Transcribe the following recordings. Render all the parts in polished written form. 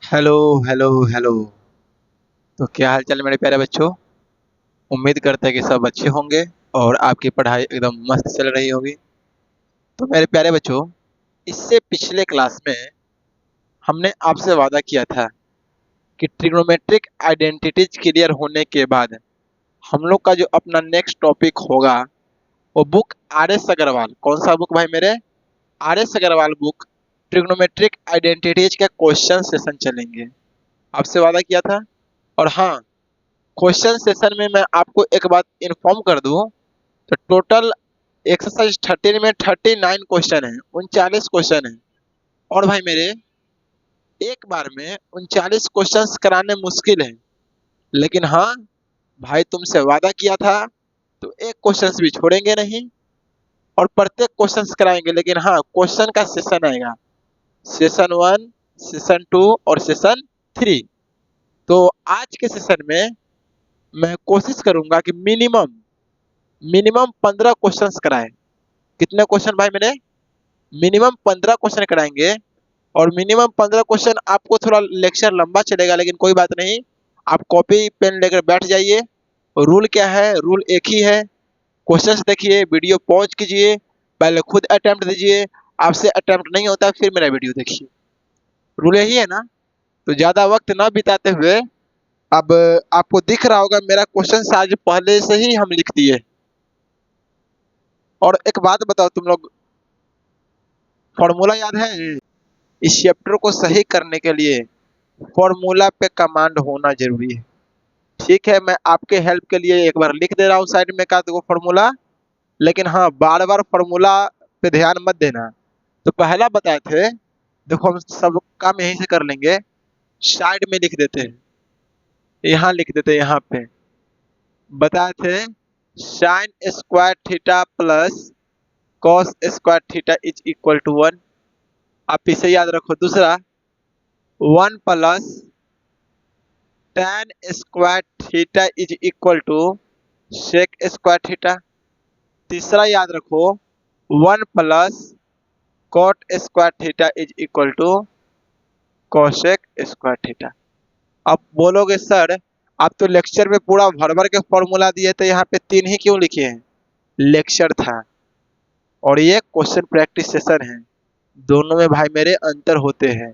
Hello hello hello. तो क्या हाल चाल है मेरे प्यारे बच्चों। उम्मीद करते हैं कि सब अच्छे होंगे और आपकी पढ़ाई एकदम मस्त चल रही होगी। तो मेरे प्यारे बच्चों, इससे पिछले क्लास में हमने आपसे वादा किया था कि ट्रिग्नोमेट्रिक आइडेंटिटीज क्लियर होने के बाद हम लोग का जो अपना नेक्स्ट टॉपिक होगा वो बुक आर एस अग्रवाल, कौन सा बुक भाई मेरे, R S Agarwal book trigonometric identities का क्वेश्चन सेशन चलेंगे। आपसे वादा किया था। और हाँ, क्वेश्चन सेशन में मैं आपको एक बात इन्फॉर्म कर दूं, तो टोटल एक्सरसाइज 13 में 39 क्वेश्चन है, 39 क्वेश्चन है। और भाई मेरे, एक बार में 39 क्वेश्चंस कराने मुश्किल है, लेकिन हाँ भाई, तुमसे वादा किया था तो एक क्वेश्चंस भी छोड़ेंगे नहीं और प्रत्येक क्वेश्चंस कराएंगे। लेकिन हाँ, क्वेश्चन का सेशन आएगा, सेशन 1, सेशन 2 और सेशन 3। तो आज के सेशन में मैं कोशिश करूंगा कि मिनिमम मिनिमम 15 क्वेश्चंस कराएं। कितने क्वेश्चन भाई मैंने, मिनिमम 15 क्वेश्चन कराएंगे। और मिनिमम 15 क्वेश्चन, आपको थोड़ा लेक्चर लंबा चलेगा लेकिन कोई बात नहीं, आप कॉपी पेन लेकर बैठ जाइए। रूल क्या है, रूल एक ही है, क्वेश्चंस देखिए, वीडियो पॉज कीजिए, पहले खुद अटेम्प्ट दीजिए, आपसे अटेम्प्ट नहीं होता फिर मेरा वीडियो देखिए। रूल यही है ना। तो ज़्यादा वक्त ना बिताते हुए, अब आपको दिख रहा होगा मेरा क्वेश्चन आज पहले से ही हम लिख दिए। और एक बात बताओ तुम लोग, फॉर्मूला याद है? इस चैप्टर को सही करने के लिए फॉर्मूला पे कमांड होना जरूरी है। ठीक है, मैं आपके हेल्प के लिए एक बार लिख दे रहा हूँ साइड में का तो फॉर्मूला, लेकिन हाँ, बार बार फॉर्मूला पे ध्यान मत देना। तो पहला बताए थे, देखो हम सब काम यहीं से कर लेंगे, साइड में लिख देते हैं, यहाँ लिख देते हैं, यहाँ पे बताए थे sine square theta plus cos square theta is equal to 1। आप इसे याद रखो। दूसरा, 1 plus tan square theta is equal to sec square theta. तीसरा याद रखो, 1 plus cot square theta is equal to cosec square theta. अब बोलोगे सर, आप तो लेक्चर में पूरा भर भर के फॉर्मूला दिए थे, यहाँ पे 3 ही क्यों लिखे हैं? लेक्चर था और ये क्वेश्चन प्रैक्टिस सेशन है, दोनों में भाई मेरे अंतर होते हैं।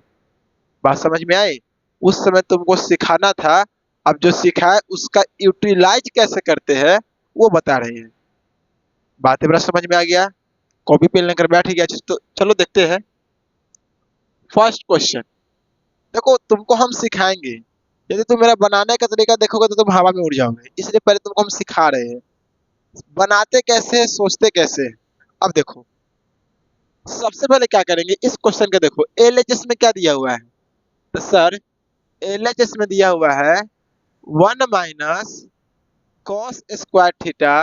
बात समझ में आई? उस समय तुमको सिखाना था, अब जो सिखाए उसका यूटिलाइज कैसे करते हैं वो बता रहे हैं। बातें बड़ा समझ में आ गया? कॉपी पेन लेकर बैठ गया। तो चलो देखते हैं फर्स्ट क्वेश्चन। देखो, तुमको हम सिखाएंगे, यदि तुम मेरा बनाने का तरीका देखोगे तो तुम हवा में उड़ जाओगे, इसलिए पहले तुमको हम सिखा रहे हैं बनाते कैसे हैं, सोचते कैसे हैं। अब देखो, सबसे पहले क्या करेंगे, इस क्वेश्चन के देखो एलएचएस में क्या दिया हुआ है। तो सर, एलएचएस में दिया हुआ है 1 minus cos square theta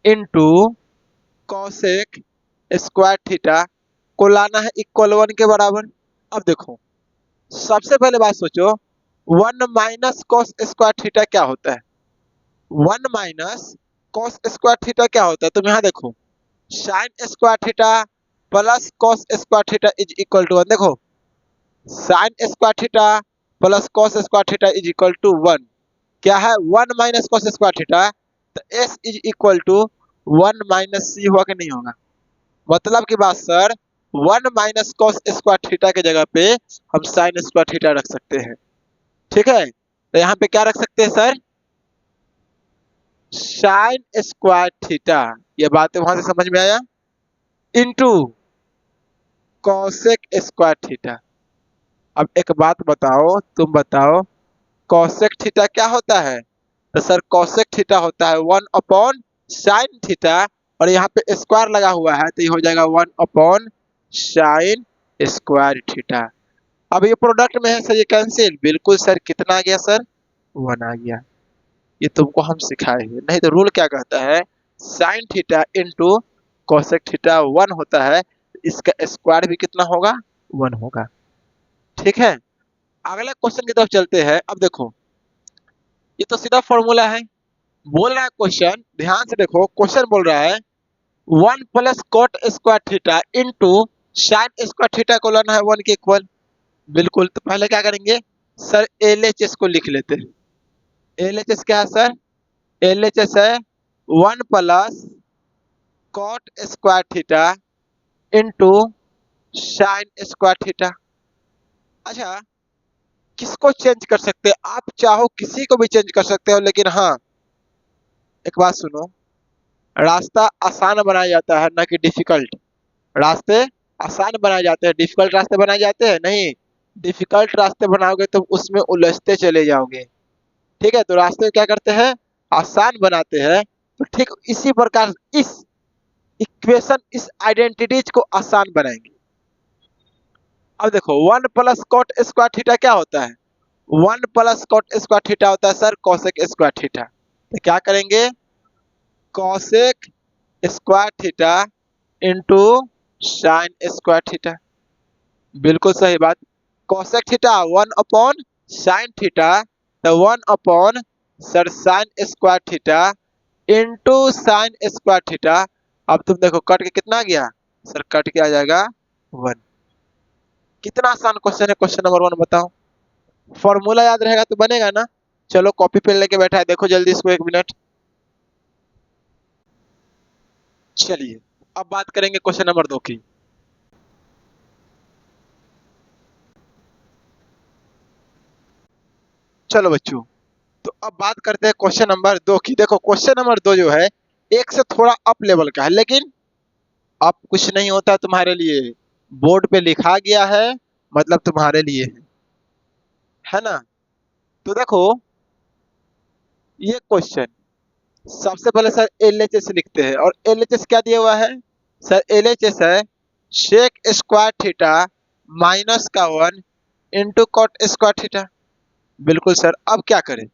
into cosec square theta को लाना है इक्वल 1 के बराबर। अब देखो, सबसे पहले बात सोचो, 1 माइनस कॉस स्क्वायर थीटा क्या होता है? 1 माइनस कॉस स्क्वायर थीटा क्या होता है? तुम यहाँ देखो, sine square theta plus cos square theta is equal to 1। देखो, sine square theta plus cos square theta is equal to 1। क्या है? 1 माइनस कॉस स्क्वायर थीटा। तो S is equal to 1 minus C हुआ कि नहीं होगा? मतलब की बात sir, 1 minus cos square theta के जगह पे हम साइन स्क्वायर थीटा रख सकते हैं। ठीक है, तो यहाँ पे क्या रख सकते हैं सर? Sine square theta. ये बातें वहां से समझ में आया? Into cosec square theta. अब एक बात बताओ, तुम बताओ, कॉसेक थीटा क्या होता है? तो सर, कॉसेक थीटा होता है 1 अपॉन साइन थीटा, और यहाँ पे स्क्वायर लगा हुआ है तो ये हो जाएगा 1 अपॉन साइन स्क्वायर थीटा। अब ये प्रोडक्ट में है सर, ये कैंसिल, बिल्कुल सर, कितना आ गया सर? 1 आ गया। ये तुमको हम सिखाए हैं, नहीं तो रूल क्या कहता है, sign theta into cosec theta 1 होता है, इसका स्क्वायर भी कितना होगा? 1 होगा। ठीक है, अगला क्वेश्चन की तरफ चलते हैं। अब देखो, ये तो सीधा फॉर्मूला है, बोल रहा है क्वेश्चन, ध्यान से देखो, क्वेश्चन बोल रहा है 1 plus cot square theta into sine square theta को लाना है 1 के इक्वल। बिल्कुल, तो पहले क्या करेंगे सर, एलएचएस को लिख लेते हैं। एलएचएस क्या है सर? एलएचएस है 1 plus cot square theta into sine square theta. अच्छा, किसको चेंज कर सकते हैं? आप चाहो किसी को भी चेंज कर सकते हो, लेकिन हाँ एक बात सुनो, रास्ता आसान बनाया जाता है ना कि डिफिकल्ट। रास्ते आसान बनाए जाते हैं, डिफिकल्ट रास्ते बनाए जाते हैं नहीं। डिफिकल्ट रास्ते बनाओगे तो उसमें उलझते चले जाओगे। ठीक है, तो रास्ते क्या करते हैं? आसान बनाते हैं। तो ठीक इसी प्रकार इस इक्वेशन, इस आइडेंटिटीज को आसान बनाएंगे। अब देखो 1 प्लस कॉट स्क्वायर थीटा क्या होता है? 1 प्लस कॉट स्क्वायर थीटा होता है सर कोसेक स्क्वायर थीटा। तो क्या करेंगे? Cosec square theta into sine square theta. बिल्कुल सही बात। Cosec theta 1 upon sine theta, तो 1 upon sir sine square theta into sine square theta. अब तुम देखो कट के कितना गया सर? कट के आ जाएगा 1। कितना आसान क्वेश्चन है क्वेश्चन नंबर 1, बताओ। फॉर्मूला याद रहेगा तो बनेगा ना। चलो कॉपी पेन लेके बैठा है, देखो जल्दी इसको, 1 मिनट। चलिए अब बात करेंगे क्वेश्चन नंबर 2 की। चलो बच्चों, तो अब बात करते हैं क्वेश्चन नंबर 2 की। देखो क्वेश्चन नंबर 2 जो है एक से थोड़ा अप लेवल का है, लेकिन अब कुछ नहीं होता तुम्हारे लिए। बोर्ड पे लिखा गया है मतलब तुम्हारे लिए है ना। तो देखो ये क्वेश्चन, सबसे पहले सर एलएचएस लिखते हैं। और एलएचएस क्या दिया हुआ है सर? एलएचएस है सेक स्क्वायर थीटा माइनस का 1 इंटू कॉट स्क्वायर थीटा। बिल्कुल सर, अब क्या करें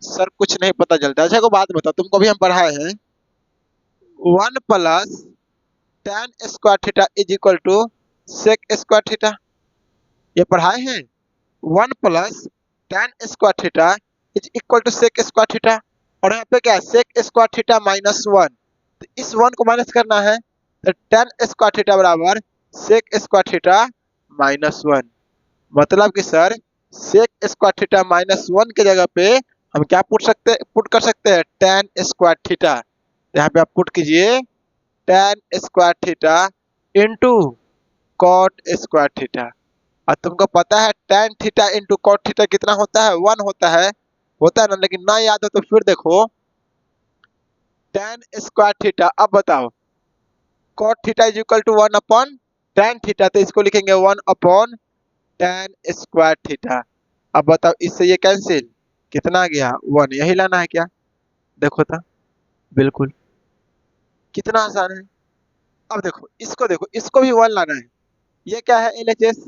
सर? कुछ नहीं पता चलता। अच्छा को बात बताओ, तुमको भी हम पढ़ाए हैं 1 plus tan square theta is equal to sec square theta. ये पढ़ाए हैं 1 plus tan square theta is equal to sec square theta. और यहाँ पे क्या है? Sec square theta minus 1। तो इस 1 को माइनस करना है, तो tan स्क्वायर थीटा बराबर सेक स्क्वायर थीटा माइनस 1। मतलब कि sir sec square theta minus 1 के जगह पे हम क्या पुट कर सकते हैं? tan square theta. यहाँ पे आप पुट कीजिए tan square theta into cot square theta. और तुमको पता है tan theta into cot theta कितना होता है? 1 होता है ना। लेकिन ना याद हो तो फिर देखो tan स्क्वायर थीटा। अब बताओ cot theta is equal to 1 upon tan theta, तो इसको लिखेंगे 1 अपॉन tan स्क्वायर थीटा। अब बताओ इससे ये कैंसिल, कितना आ गया? 1। यही लाना है क्या? देखो तो, बिल्कुल, कितना आसान है। अब देखो इसको भी 1 लाना है। ये क्या है? एलएचएस।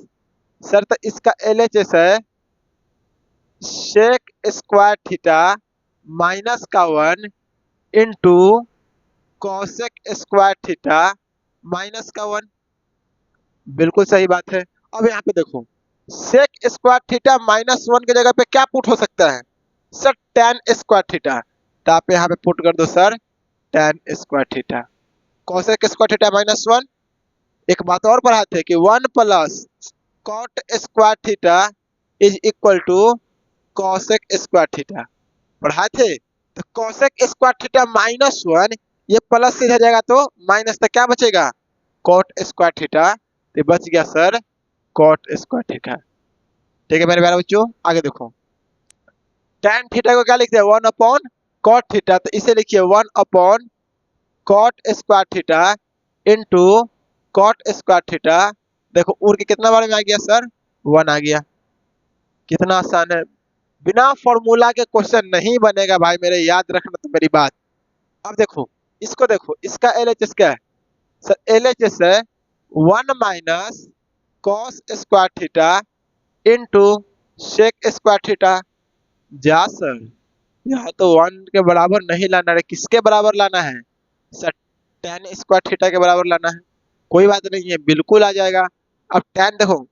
सर तो इसका एलएचएस है सेक स्क्वायर थीटा माइनस का 1 into cosec square theta minus का 1। बिल्कुल सही बात है। अब यहाँ पे देखो सेक स्क्वायर थीटा माइनस 1 की जगह पे क्या पुट हो सकता है सर? tan square theta. तो आप यहाँ पे पुट कर दो sir tan square theta. Cosec square theta minus 1। एक बात और पढ़ाए थे कि 1 plus cot square theta is equal to cosec square theta पढ़ाए थे। तो कॉसेक स्क्वायर थीटा माइनस 1, ये प्लस से जाएगा तो माइनस, तो क्या बचेगा? Cot square theta. तो बच गया सर कॉट स्क्वायर थीटा। ठीक है मेरे प्यारे बच्चों, आगे देखो tan थीटा को क्या लिखते हैं? 1 अपॉन कॉट थीटा। तो इसे लिखिए 1 upon cot square theta into cot square theta. देखो उड़ के कितना बार में आ गया सर? 1 आ गया। कितना आसान है। बिना फॉर्मूला के क्वेश्चन नहीं बनेगा भाई मेरे, याद रखना तो मेरी बात। अब देखो इसका एलएचएस क्या है सर? एलएचएस है 1 minus cos square theta into sec square theta. जा सर, यहाँ तो 1 के बराबर नहीं लाना है, किसके बराबर लाना है सर? tan स्क्वायर थीटा के बराबर लाना है। कोई बात नहीं है, बिल्कुल आ जाएगा। अब tan देखो,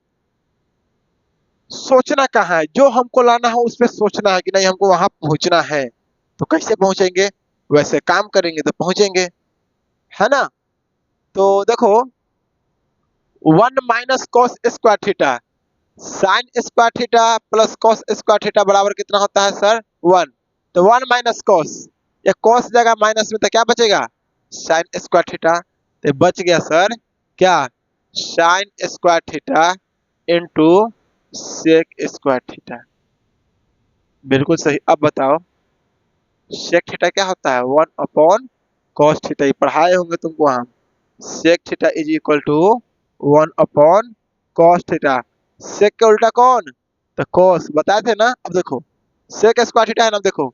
सोचना कहाँ है, जो हमको लाना है उस पर सोचना है कि नहीं हमको वहां पहुंचना है। तो कैसे पहुंचेंगे? वैसे काम करेंगे तो पहुंचेंगे, है ना। तो देखो 1 - cos² theta sine square theta plus cos square theta बराबर कितना होता है सर 1। तो 1 - cos, ये कॉस जगह माइनस में तो क्या बचेगा साइन स्क्वायर थीटा। तो बच गया सर क्या sine square theta into sec square theta. बिल्कुल सही। अब बताओ सेक थीटा क्या होता है 1/cos थीटा, ये पढ़ाए होंगे तुमको हम। Sec theta is equal to 1/cos theta. Sec के उल्टा कौन तो cos, बताए थे ना। अब देखो सेक स्क्वायर थीटा है ना, अब देखो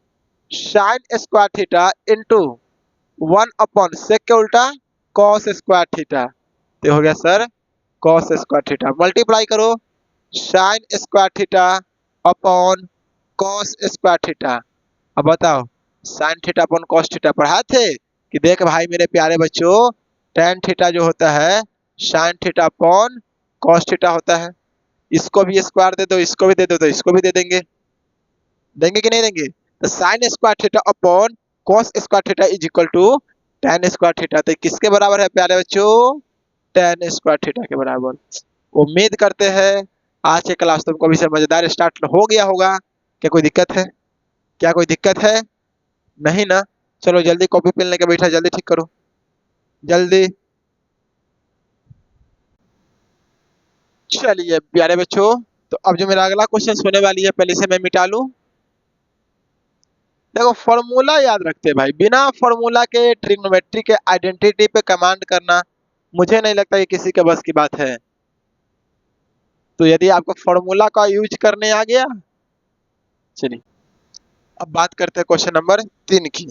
साइन स्क्वायर थीटा इंटू 1/सेक के उल्टा cos स्क्वायर थीटा। तो हो गया sir cos square theta. Multiply करो sine square theta upon cos square theta. अब बताओ sine theta upon cos theta पढ़ाए थे कि देख भाई मेरे प्यारे बच्चों टेन थीटा जो होता है sign theta upon cos theta होता है। इसको भी स्क्वायर दे दो, इसको भी दे दो, तो इसको भी दे देंगे, देंगे कि नहीं देंगे। तो sine square theta upon cos square theta is equal to tan square theta. तो किसके बराबर है प्यारे बच्चों टेन स्क्वायर थीटा के बराबर। उम्मीद करते हैं आज के क्लास तुमको भी समझदार स्टार्ट हो गया होगा। क्या कोई दिक्कत है, क्या कोई दिक्कत है नहीं ना। चलो जल्दी कॉपी पेन लेके बैठा, जल्दी ठीक करो जल्दी। चलिए प्यारे बच्चों, तो अब जो मेरा अगला क्वेश्चन होने वाली है पहले से मैं मिटा लूं। देखो फॉर्मूला याद रखते हैं भाई, बिना फॉर्मूला के ट्रिग्नोमेट्री के आइडेंटिटी पे कमांड करना मुझे नहीं लगता कि किसी के बस की बात है। तो यदि आपको फॉर्मूला का यूज करने आ गया, चलिए अब बात करते हैं क्वेश्चन नंबर 3 की।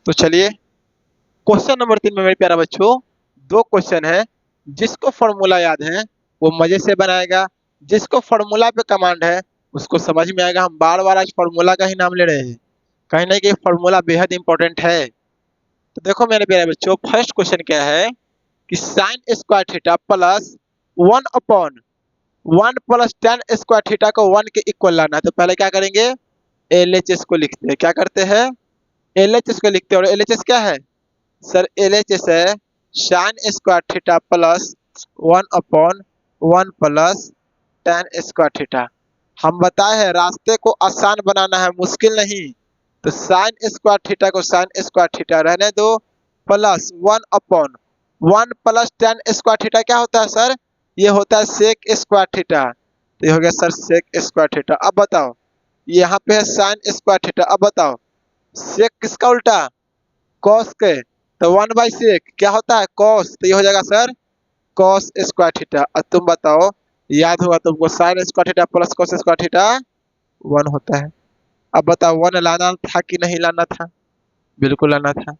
तो चलिए क्वेश्चन नंबर 3 में मेरे प्यारा बच्चों दो क्वेश्चन है। जिसको फॉर्मूला याद है वो मजे से बनाएगा, जिसको फॉर्मूला पे कमांड है उसको समझ में आएगा। हम बार बार आज फॉर्मूला का ही नाम ले रहे हैं, कहीं ना कहीं फॉर्मूला बेहद इंपॉर्टेंट है। तो देखो मेरे प्यारे बच्चों फर्स्ट क्वेश्चन क्या है कि sign square theta plus 1/1 + tan² theta को 1 के इक्वल लाना है। तो पहले क्या करेंगे LHS को लिखते हैं। क्या करते हैं LHS को लिखते हैं। और LHS क्या है सर LHS है sign square theta plus 1/1 + tan² theta. हम बताए हैं रास्ते को आसान बनाना है, मुश्किल नहीं। तो साइन स्क्वायर थीटा को साइन स्क्वायर थीटा रहने दो प्लस 1/1 + tan² थीटा क्या होता है सर ये होता है सेक स्क्वायर थीटा। तो ये हो गया सर सेक स्क्वायर थीटा। अब बताओ यहाँ पे है साइन स्क्वायर थीटा। अब बताओ सेक किसका उल्टा कॉस के, तो 1/सेक क्या होता है कॉस। तो ये हो जाएगा सर कॉस स्क्वायर थीटा। अब तुम बताओ याद होगा तुमको sign square theta plus cos square theta 1 होता है। अब बताओ 1 लाना था कि नहीं लाना था, बिल्कुल लाना था।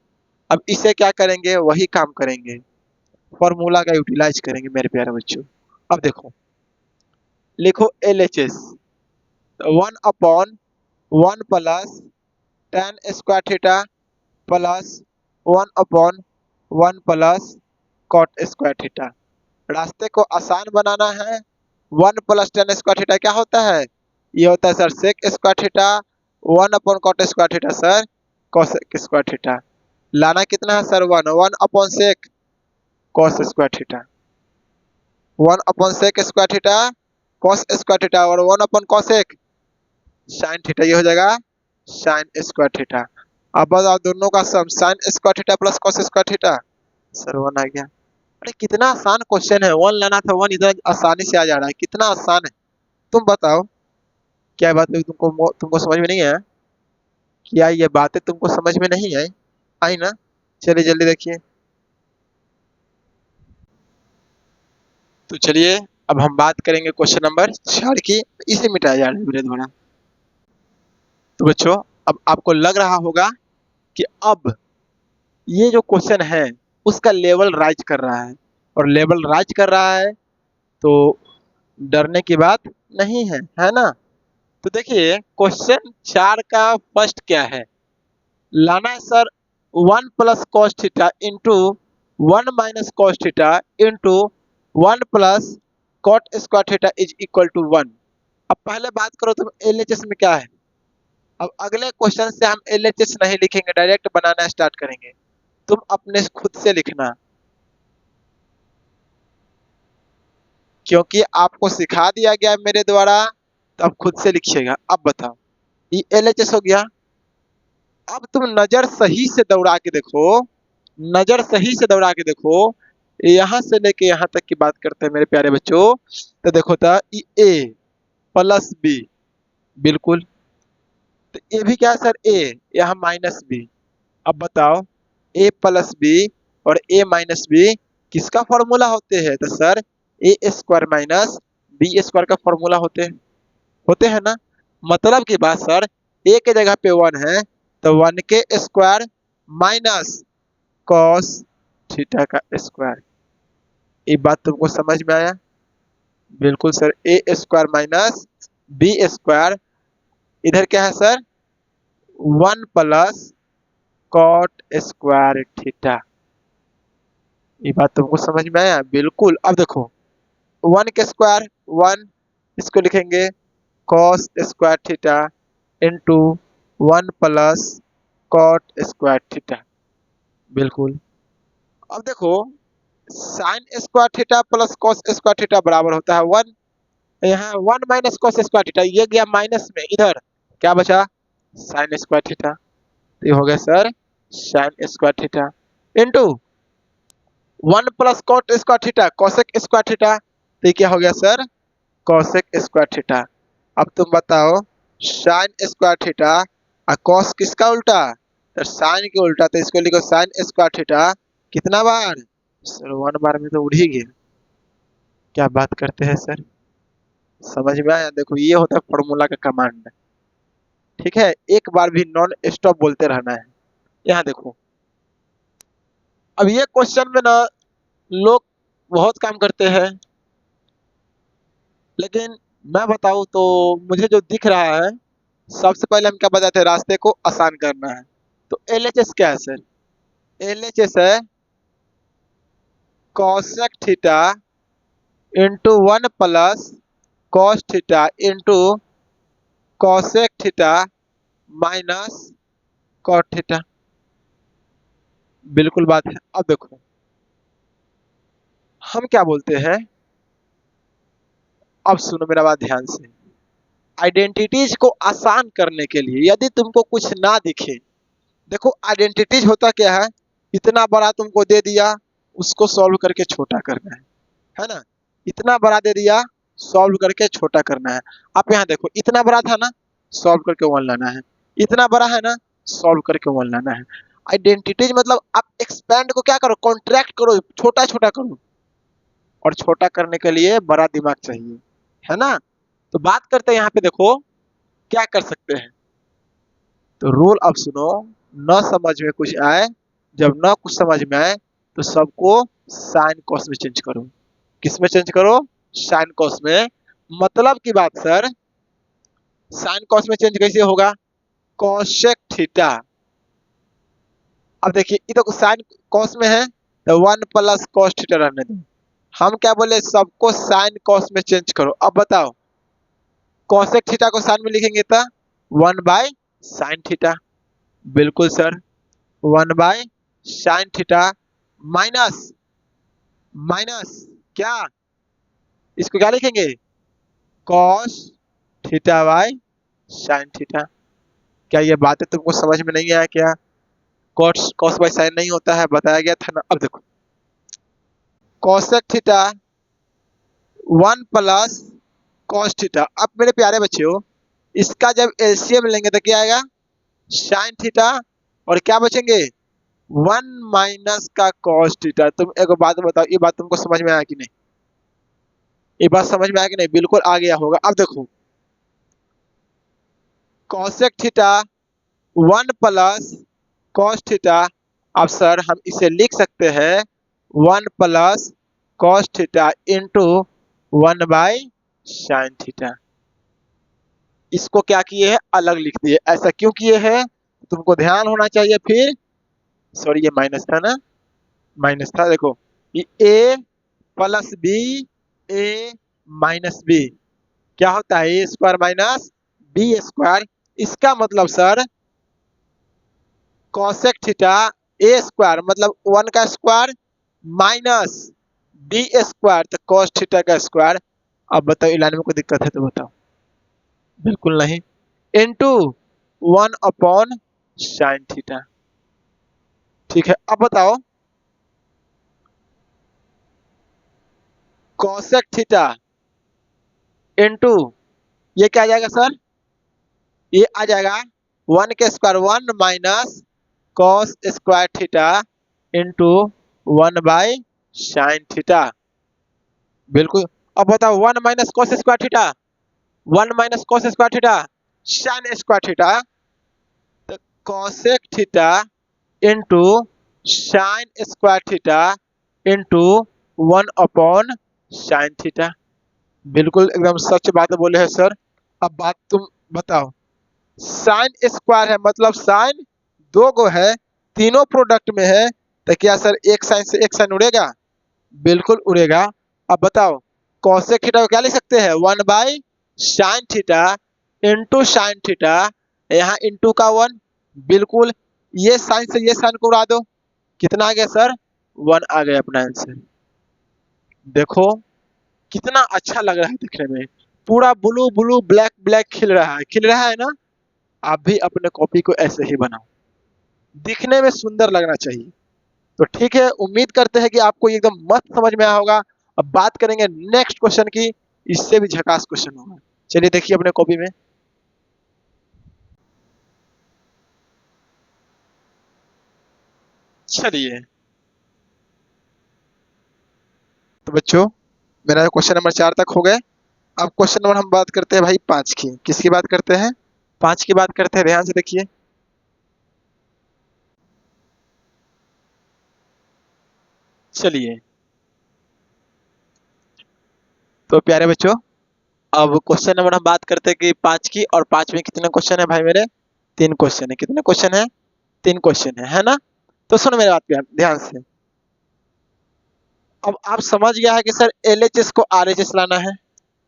अब इसे क्या करेंगे वही काम करेंगे, फॉर्मूला का यूटिलाइज करेंगे मेरे प्यारे बच्चों। अब देखो लिखो LHS 1/1 + tan² प्लस 1/1 + cot² रास्ते को आसान बनाना है। 1 + tan² क्या होता है ये होता है sir sec square theta. 1/cot² sir cos² लाना कितना है सर 1/सेक cos²। 1/sec² cos² और 1/cosec sin²। ये हो जाएगा sin²। अब बताओ दोनों का सम sin² प्लस cos²। सर 1 आ गया। अरे कितना आसान क्वेश्चन है, 1 लाना था 1 इधर आसानी से आ जा रहा है, कितना आसान है। तुम बताओ क्या बात है तुमको तुमको समझ में नहीं आया, क्या ये बातें तुमको समझ में नहीं आई आई ना। चलिए जल्दी देखिए। तो चलिए अब हम बात करेंगे क्वेश्चन नंबर 4 की। इसे मिटाया जा रहा है मेरे द्वारा। तो बच्चों अब आपको लग रहा होगा कि अब ये जो क्वेश्चन है उसका लेवल राइज कर रहा है, और लेवल राइज कर रहा है तो डरने की बात नहीं है, है ना। तो देखिए क्वेश्चन 4 का फर्स्ट क्या है, लाना है sir 1 + cos theta into 1 - cos theta into 1 + cot² theta is equal to 1। अब पहले बात करो तुम LHS में क्या है अब अगले क्वेश्चन से हम एलएचएस नहीं लिखेंगे, डायरेक्ट बनाना स्टार्ट करेंगे। तुम अपने खुद से लिखना, क्योंकि आपको सिखा दिया गया है मेरे द्वारा, तो अब खुद से लिखिएगा। अब बताओ, ये एलएचएस हो गया। अब तुम नजर सही से दौड़ा के देखो, नजर सही से दौड़ा के देखो, यहां से लेके यहां तक की बात करते हैं मेरे प्यारे बच्चों। तो देखो था ए प्लस बी, बिल्कुल। तो ये भी क्या है सर, ए, यहाँ माइनस बी। अब बताओ, ए प्लस बी और ए माइनस बी किसका फॉर्मूला होते हैं? तो sir A square minus B square का फॉर्मूला होते हैं ना। मतलब की बात सर, ए के जगह पे 1 है, तो 1 के स्क्वायर माइनस कॉस थीटा का स्क्वायर। ये बात तुमको समझ में आया? बिल्कुल sir, A square minus B square, इधर क्या है sir, 1 plus cot square theta. ये बात तुमको समझ में आया? बिल्कुल। अब देखो, 1 के स्क्वायर 1, इसको लिखेंगे cos square theta into 1 plus cot square theta, बिल्कुल। अब देखो, sine square theta plus cos square theta बराबर होता है 1। यहाँ 1 माइनस कॉस स्क्वायर थीटा, ये गया माइनस में, इधर क्या बचा, साइन स्क्वायर थीटा। तो ये हो गया sir sine square theta into 1 plus cot square theta cosec square theta. तो ये क्या हो गया सर, कोसेक स्क्वायर थीटा। अब तुम बताओ, साइन स्क्वायर थीटा और कॉस किसका उल्टा? तो साइन के उल्टा, तो इसको लिखो साइन स्क्वायर थीटा कितना बार सर, 1 बार में तो उड़ ही गया। क्या बात करते हैं सर, समझ में आया? देखो, ये होता है फॉर्मूला का कमांड। ठीक है, एक बार भी नॉन स्टॉप बोलते रहना है। यहाँ देखो, अब ये क्वेश्चन में ना लोग बहुत काम करते हैं, लेकिन मैं बताऊं तो मुझे जो दिख रहा है, सबसे पहले हम क्या बताते हैं, रास्ते को आसान करना है। तो एलएचएस क्या है सर? एलएचएस है cosec theta into 1 plus cos theta into cosec theta minus cot theta. बिल्कुल बात है। अब देखो, हम क्या बोलते हैं, अब सुनो मेरा बात ध्यान से। आइडेंटिटीज को आसान करने के लिए, यदि तुमको कुछ ना दिखे, देखो आइडेंटिटीज होता क्या है, इतना बड़ा तुमको दे दिया, उसको सॉल्व करके छोटा करना है ना। इतना बड़ा दे दिया, सॉल्व करके छोटा करना है। आप यहाँ देखो, इतना बड़ा था ना, सॉल्व करके 1 लाना है, इतना बड़ा है ना, सॉल्व करके 1 लाना है। आइडेंटिटीज मतलब आप एक्सपेंड को क्या करो, कॉन्ट्रैक्ट करो, छोटा छोटा करो, और छोटा करने के लिए बड़ा दिमाग चाहिए, है ना। तो बात करते हैं यहाँ पे, देखो क्या कर सकते हैं। तो रूल अब सुनो, न समझ में कुछ आए, जब न कुछ समझ में आए, तो सबको साइन कॉस में चेंज करो। किस में चेंज करो? साइन कॉस में। मतलब की बात सर, साइन कॉस में चेंज कैसे होगा, कॉसेक थीटा। अब देखिए, ये तो साइन कॉस में है, तो 1 प्लस कॉस थीटा रहने दो। हम क्या बोले, सबको साइन कॉस में चेंज करो। अब बताओ, कॉसेक थीटा को साइन में लिखेंगे तो 1 बाय साइन थीटा, बिल्कुल sir, 1 by sine theta minus minus क्या, इसको क्या लिखेंगे, cos theta by sine theta. क्या ये बातें तुमको समझ में नहीं आया क्या? कॉस कॉस बाय साइन नहीं होता है, बताया गया था ना। अब देखो, cosec theta 1 plus cos theta. अब मेरे प्यारे बच्चों, इसका जब एलसीएम लेंगे तो क्या आएगा, साइन थीटा, और क्या बचेंगे, 1 माइनस का कॉस थीटा। तुम एक बात बताओ, ये बात तुमको समझ में आया कि नहीं? ये बात समझ में आया कि नहीं? बिल्कुल आ गया होगा। अब देखो, cosec theta 1 plus cos theta. अब सर हम इसे लिख सकते हैं 1 plus cos theta into 1 by sine theta. इसको क्या किए हैं, अलग लिख दिए। ऐसा क्यों किए हैं, तुमको ध्यान होना चाहिए। फिर सॉरी, ये माइनस था ना, माइनस था। देखो, ये ए प्लस बी, ए माइनस बी क्या होता है, ए स्क्वायर माइनस बी स्क्वायर। इसका मतलब सर कॉसेक थीटा ए स्क्वायर मतलब 1 का स्क्वायर माइनस बी स्क्वायर तो कॉस थीटा का स्क्वायर। अब बताओ इलान में कोई दिक्कत है तो बताओ। बिल्कुल नहीं। Into 1 upon sine theta. ठीक है, अब बताओ कॉसेक थीटा इनटू ये क्या आ जाएगा सर, ये आ जाएगा 1 के square 1 minus cos square theta into 1 by sine theta. बिल्कुल। अब बताओ 1 minus cos square theta, 1 minus cos square theta sine square theta, तो cosec theta into sine square theta into 1 upon sine theta. बिल्कुल एकदम सच बात बोले हैं सर। अब बात तुम बताओ, साइन स्क्वायर है मतलब साइन दो गो है, तीनों प्रोडक्ट में है, तो क्या सर एक साइन से एक साइन उड़ेगा? बिल्कुल उड़ेगा। अब बताओ कॉसेक थीटा को क्या लिख सकते हैं, 1 by sine theta into sine theta, यहाँ इंटू का 1। बिल्कुल, ये साइन से ये साइन को उड़ा दो, कितना आ गया सर, 1 आ गया अपना आंसर। देखो कितना अच्छा लग रहा है दिखने में, पूरा ब्लू ब्लू ब्लैक ब्लैक खिल रहा है ना। आप भी अपने कॉपी को ऐसे ही बनाओ, दिखने में सुंदर लगना चाहिए। तो ठीक है, उम्मीद करते हैं कि आपको ये एकदम मस्त समझ में आया होगा। अब बात करेंगे नेक्स्ट क्वेश्चन की, इससे भी झकास क्वेश्चन होगा। चलिए देखिए अपने कॉपी में। चलिए तो बच्चों, मेरा क्वेश्चन नंबर 4 तक हो गए। अब क्वेश्चन नंबर हम बात करते हैं भाई 5 की। किसकी बात करते हैं, 5 की बात करते हैं। ध्यान से देखिए। चलिए तो प्यारे बच्चों, अब क्वेश्चन नंबर हम बात करते हैं कि 5 की, और 5 में कितने क्वेश्चन है भाई मेरे, 3 क्वेश्चन है। कितने क्वेश्चन है, 3 क्वेश्चन है ना। तो सुनो मेरी बात ध्यान से। अब आप समझ गया है कि सर एलएचएस को आरएचएस लाना है।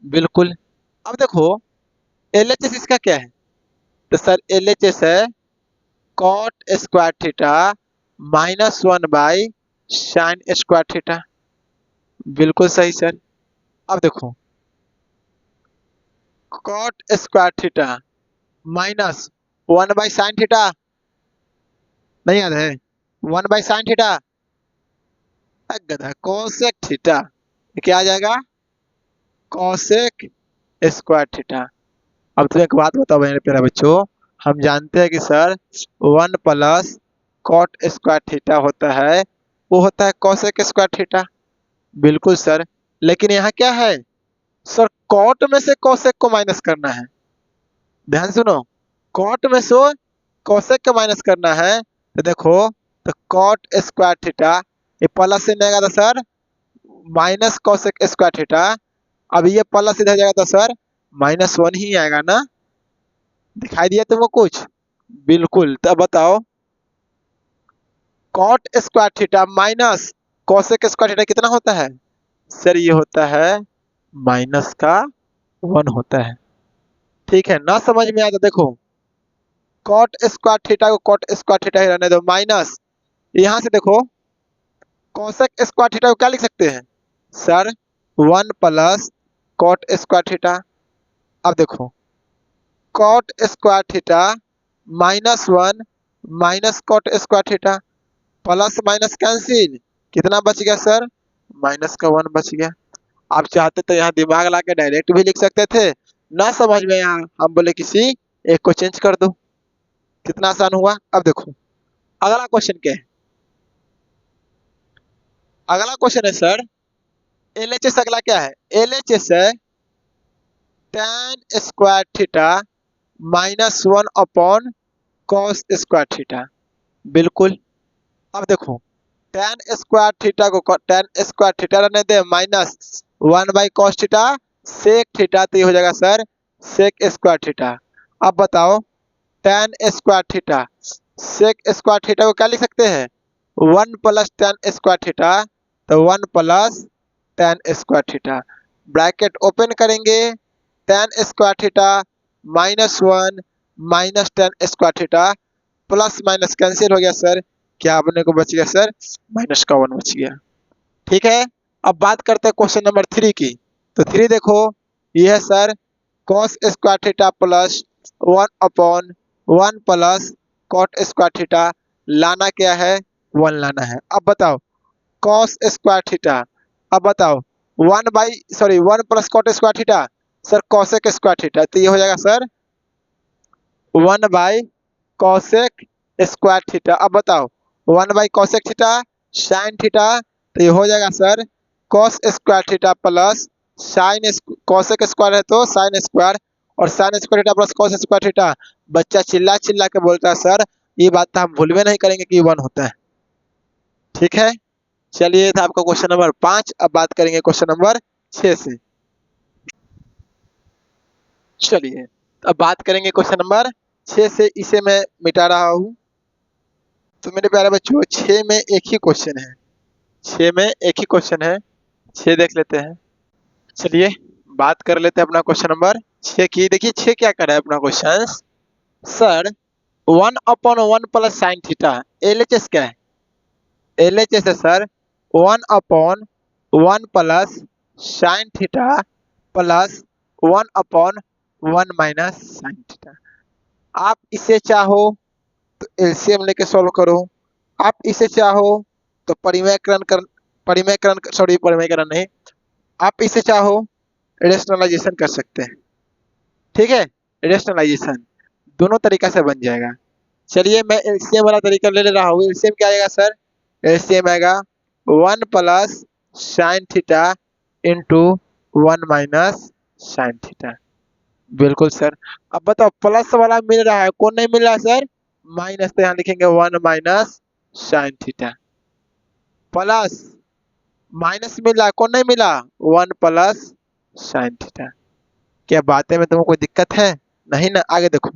बिल्कुल। अब देखो एलएचएस इसका क्या है, तो सर एलएचएस है cot square theta minus 1 by sine square theta. बिल्कुल सही सर। अब देखो cot square theta minus 1 by sine theta, नहीं याद है, 1 बाई साइन थीटा, गधा कोसेक थीटा, क्या आ जाएगा, कोसेक स्क्वायर थीटा। अब तुम्हें एक बात बताओ मेरे प्यारे बच्चों, हम जानते हैं कि sir 1 plus cot square theta होता है, वो होता है कोसेक स्क्वायर थीटा। बिल्कुल सर, लेकिन यहाँ क्या है सर, कॉट में से कोसेक को माइनस करना है। ध्यान सुनो, कॉट में से कोसेक को माइनस करना है। तो देखो, तो कॉट स्क्वायर थीटा, ये प्लस से नहीं आएगा तो sir minus cosec square theta. अब ये प्लस इधर जाएगा तो सर -1 ही आएगा ना। दिखाई दिया तुमको कुछ? बिल्कुल। तब बताओ cot square theta minus cosec square theta कितना होता है, सर ये होता है -1 होता है। ठीक है ना, समझ में आया तो देखो कॉट स्क्वायर थीटा को कॉट स्क्वायर थीटा ही रहने दो माइनस, यहाँ से देखो कोसेक स्क्वायर थीटा को क्या लिख सकते हैं sir, 1 plus cot square theta. अब देखो cot square theta -1 minus cot square theta, plus minus cancel, कितना बच गया सर, -1 बच गया। आप चाहते तो यहाँ दिमाग ला के डायरेक्ट भी लिख सकते थे, ना समझ में यहाँ हम बोले किसी एक को चेंज कर दो। कितना आसान हुआ। अब देखो अगला क्वेश्चन क्या है, अगला क्वेश्चन है सर एलएचएस। अगला क्या है, एलएचएस है tan square theta -1 upon cos square theta. बिल्कुल। अब देखो tan स्क्वायर थीटा को tan स्क्वायर थीटा रहने दे -1 by cos theta sec theta, तो ये हो जाएगा सर सेक स्क्वायर थीटा। अब बताओ tan square theta sec square theta को क्या लिख सकते हैं, 1 प्लस tan स्क्वायर थीटा, तो 1 plus tan square theta, bracket open करेंगे tan square theta -1 minus ten square theta plus minus cancel हो गया सर, क्या अपने को बच गया सर, माइनस का 1 बच गया। ठीक है, अब बात करते हैं क्वेश्चन नंबर 3 की। तो 3 देखो, ये है sir cos square theta plus 1/1 plus cot square theta, लाना क्या है, 1 लाना है। अब बताओ कॉस स्क्वायर थीटा, अब बताओ 1 plus cot square theta, sir cosec square theta, तो ये हो जाएगा sir 1 by cosec square theta. अब बताओ 1 by cosec theta sine theta, तो ये हो जाएगा sir cos square theta plus sine, cosec square है तो साइन स्क्वायर, और sine square theta plus cos square theta. बच्चा चिल्ला चिल्ला के बोलता है सर, ये बात तो हम भूलवे नहीं करेंगे कि 1 होता है। ठीक है, चलिए था आपका क्वेश्चन नंबर 5। अब बात करेंगे क्वेश्चन नंबर 6 से। चलिए अब बात करेंगे क्वेश्चन नंबर 6 से, इसे मैं मिटा रहा हूँ। तो मेरे प्यारे बच्चों 6 में एक ही क्वेश्चन है, 6 में एक ही क्वेश्चन है, 6 देख लेते हैं। चलिए बात कर लेते हैं अपना क्वेश्चन नंबर 6 की। देखिए 6 क्या कर रहा है अपना question, sir 1/1 plus sine theta, LHS क्या है, एलएचएस है sir 1/1 plus sine theta plus 1/1 minus sine theta. आप इसे चाहो तो एलसीएम लेके सॉल्व करो, आप इसे चाहो तो परिमेयकरण नहीं, आप इसे चाहो रेशनलाइजेशन कर सकते हैं। ठीक है, रेशनलाइजेशन दोनों तरीका से बन जाएगा। चलिए मैं एलसीएम वाला तरीका ले रहा हूँ। एलसीएम क्या आएगा सर, एलसीएम आएगा 1 plus sine theta into 1 minus sine theta. बिल्कुल सर। अब बताओ प्लस वाला मिल रहा है, कौन नहीं मिल रहा है सर, माइनस, तो यहाँ लिखेंगे 1 minus sine theta, plus minus मिल रहा है, कौन नहीं मिला, 1 प्लस साइन थीटा। क्या बातें में तुमको कोई दिक्कत है, नहीं ना। आगे देखो,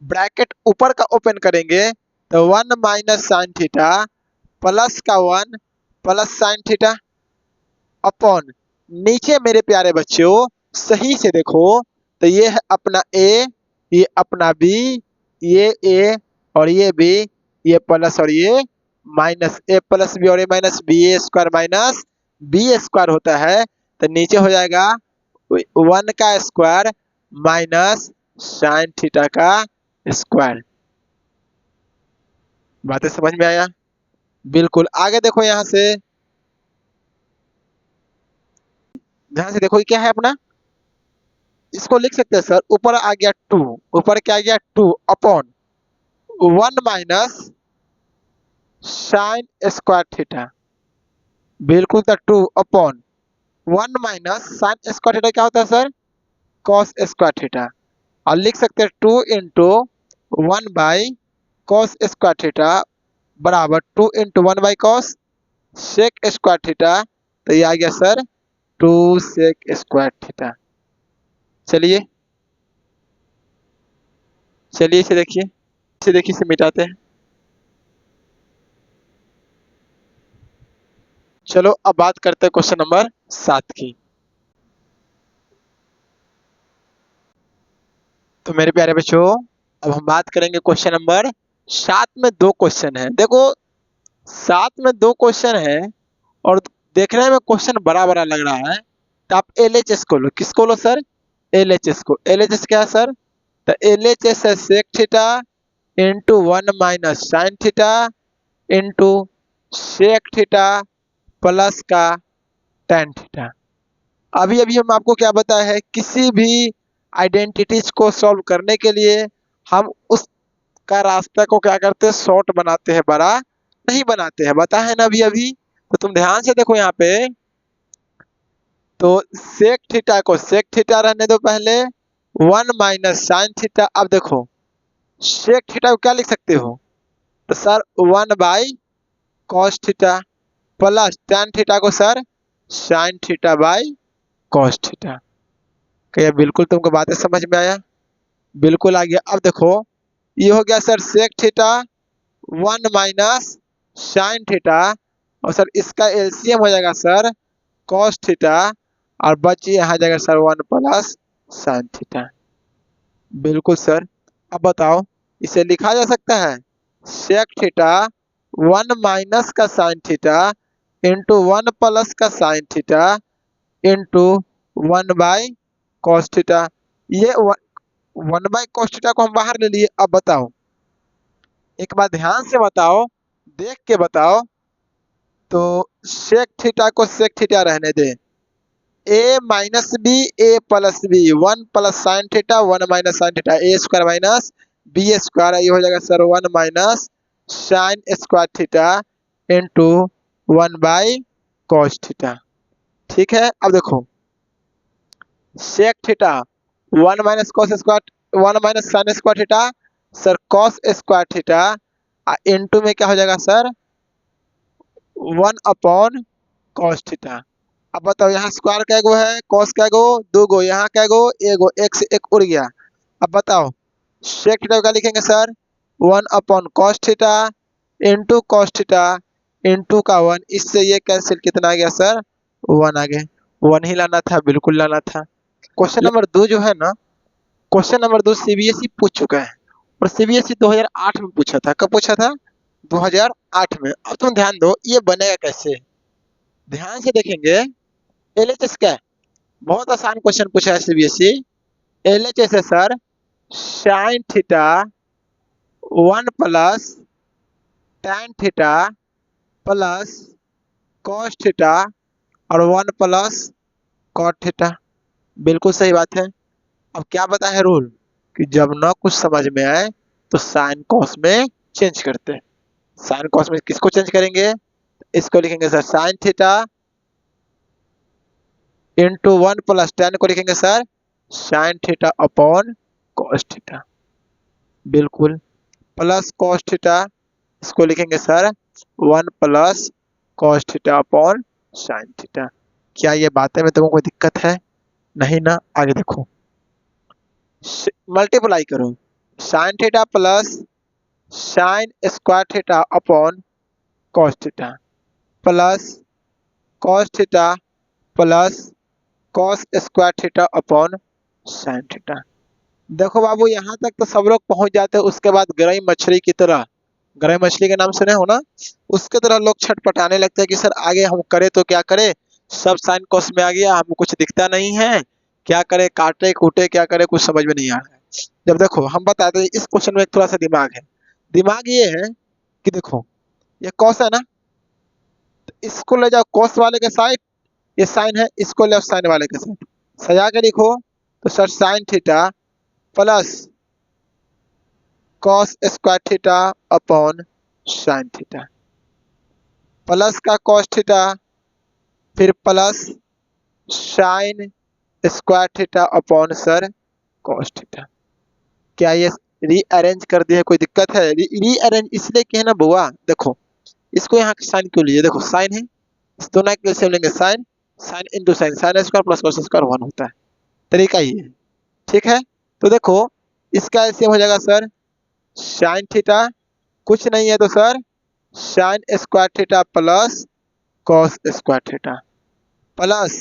ब्रैकेट ऊपर का ओपन करेंगे तो 1 माइनस साइन थीटा प्लस का 1 प्लस साइन थीटा अपॉन, नीचे मेरे प्यारे बच्चों सही से देखो, तो ये है अपना ए, ये अपना बी, ये ए और ये बी, ये प्लस और ये माइनस, ए प्लस बी और ए माइनस बी, ए स्क्वायर माइनस बी स्क्वायर होता है, तो नीचे हो जाएगा 1 का स्क्वायर माइनस साइन थीटा का स्क्वायर। बातें समझ में आया, बिल्कुल। आगे देखो, यहाँ से ध्यान से देखो, ये क्या है अपना, इसको लिख सकते हैं सर, ऊपर आ गया 2, ऊपर क्या आ गया 2 upon 1 minus sign square theta, बिल्कुल था 2 upon 1 minus sign square theta क्या होता है सर, कॉस स्क्वायर थीटा, और लिख सकते हैं 2 into 1 by cos square theta बराबर 2 into 1 by cosec square theta, तो ये आ गया सर 2 सेक स्क्वायर थीटा। चलिए चलिए इसे देखिए, इसे देखिए, इसे मिटाते हैं। चलो अब बात करते हैं क्वेश्चन नंबर 7 की। तो मेरे प्यारे बच्चों अब हम बात करेंगे क्वेश्चन नंबर 7 में 2 क्वेश्चन है। देखो 7 में 2 क्वेश्चन है और देखने में क्वेश्चन बड़ा बड़ा लग रहा है, तो आप एलएचएस को लो। किसको लो सर, एलएचएस को। एलएचएस क्या है सर, तो एलएचएस है sec theta into 1 minus sine theta into sec theta plus का टेन थीटा। अभी अभी हम आपको क्या बताया है, किसी भी आइडेंटिटीज को सॉल्व करने के लिए हम उसका रास्ता को क्या करते हैं, शॉर्ट बनाते हैं, बड़ा नहीं बनाते हैं, बता है ना अभी अभी। तो तुम ध्यान से देखो यहाँ पे, तो सेक थीटा को सेक थीटा रहने दो पहले, 1 माइनस साइन थीटा। अब देखो सेक थीटा को क्या लिख सकते हो, तो sir 1 by cos theta plus tan theta को sir sine theta by cos theta. क्या बिल्कुल तुमको बातें समझ में आया, बिल्कुल आ गया। अब देखो ये हो गया sir sec theta 1 minus sine theta, और सर इसका एलसीएम हो जाएगा सर कॉस थीटा, और बची यहाँ जाएगा सर 1 प्लस साइन थीटा। बिल्कुल सर। अब बताओ, इसे लिखा जा सकता है सेक थीटा 1 - का साइन थीटा इंटू 1 + का sign theta into 1/cos theta. ये 1/cos थीटा को हम बाहर ले लिए। अब बताओ, एक बात ध्यान से बताओ, देख के बताओ, तो सेक थीटा को सेक थीटा रहने दे, a - b a + b 1 + sine theta 1 - sine theta a² - b²। ये हो जाएगा sir 1 - sine square theta into 1/cos theta. ठीक है। अब देखो, sec theta 1 - sine square theta sir cos square theta into में क्या हो जाएगा सर 1/cos थीटा। अब बताओ, यहाँ स्क्वायर कै गो है, कॉस कै गो, 2 गो, यहाँ कै गो, एगो, एक से एक उड़ गया। अब बताओ, सेक थीटा को क्या लिखेंगे sir 1/cos theta into cos theta into का 1। इससे ये कैंसिल, कितना आ गया सर 1 आ गया। 1 ही लाना था, बिल्कुल लाना था। क्वेश्चन नंबर 2 जो है ना, क्वेश्चन नंबर 2 सीबीएसई पूछ चुका है, और सीबीएसई 2008 में पूछा था। कब पूछा था? 2008 में। अब तुम ध्यान दो, ये बनेगा कैसे, ध्यान से देखेंगे। एलएचएस क्या है? बहुत आसान क्वेश्चन पूछा है सीबीएसई। एलएचएस है sir sine theta 1 + tan theta plus cos theta और 1 + cot थीटा। बिल्कुल सही बात है। अब क्या बता है रूल, कि जब न कुछ समझ में आए तो साइन कॉस में चेंज करते हैं। साइन कॉस में किसको चेंज करेंगे? इसको लिखेंगे sir sine theta into 1 + tan को लिखेंगे sir sine theta upon cos theta. बिल्कुल। प्लस कॉस थीटा, इसको लिखेंगे sir 1 + cos theta upon sine theta. क्या ये बातें में तुमको कोई दिक्कत है? नहीं ना। आगे देखो, मल्टीप्लाई करो sign theta plus sine square theta upon cos theta plus cos theta plus cos square theta upon sine theta. देखो बाबू, यहाँ तक तो सब लोग पहुंच जाते हैं। उसके बाद गरई मछली की तरह, गरई मछली के नाम सुने हो ना, उसके तरह लोग छटपटाने लगते हैं कि सर आगे हम करे तो क्या करे, सब साइन कॉस में आ गया, हमको कुछ दिखता नहीं है, क्या करे, काटे कूटे क्या करे, कुछ समझ में नहीं आ रहा है। जब देखो हम बताते हैं, इस क्वेश्चन में एक थोड़ा सा दिमाग है। दिमाग ये है कि देखो, ये कॉस है ना, तो इसको ले जाओ कॉस वाले के साइड, ये साइन है, इसको ले साइन वाले के साइड, सजा के लिखो तो sir sine theta plus cos square theta upon sine theta plus का कॉस थीटा फिर plus sine square theta upon sir cos theta. क्या ये रीअरेंज कर दिया, कोई दिक्कत है? रीअरेंज इसलिए कि है ना बुआ, देखो इसको यहाँ साइन क्यों लिए, देखो साइन है, इस दोनों के एलसीएम लेंगे sine, sine into sine, sine square plus cos square 1 होता है। तरीका ये है। ठीक है। तो देखो, इसका एलसीएम हो जाएगा सर साइन थीटा, कुछ नहीं है तो sir sine square theta plus cos square theta plus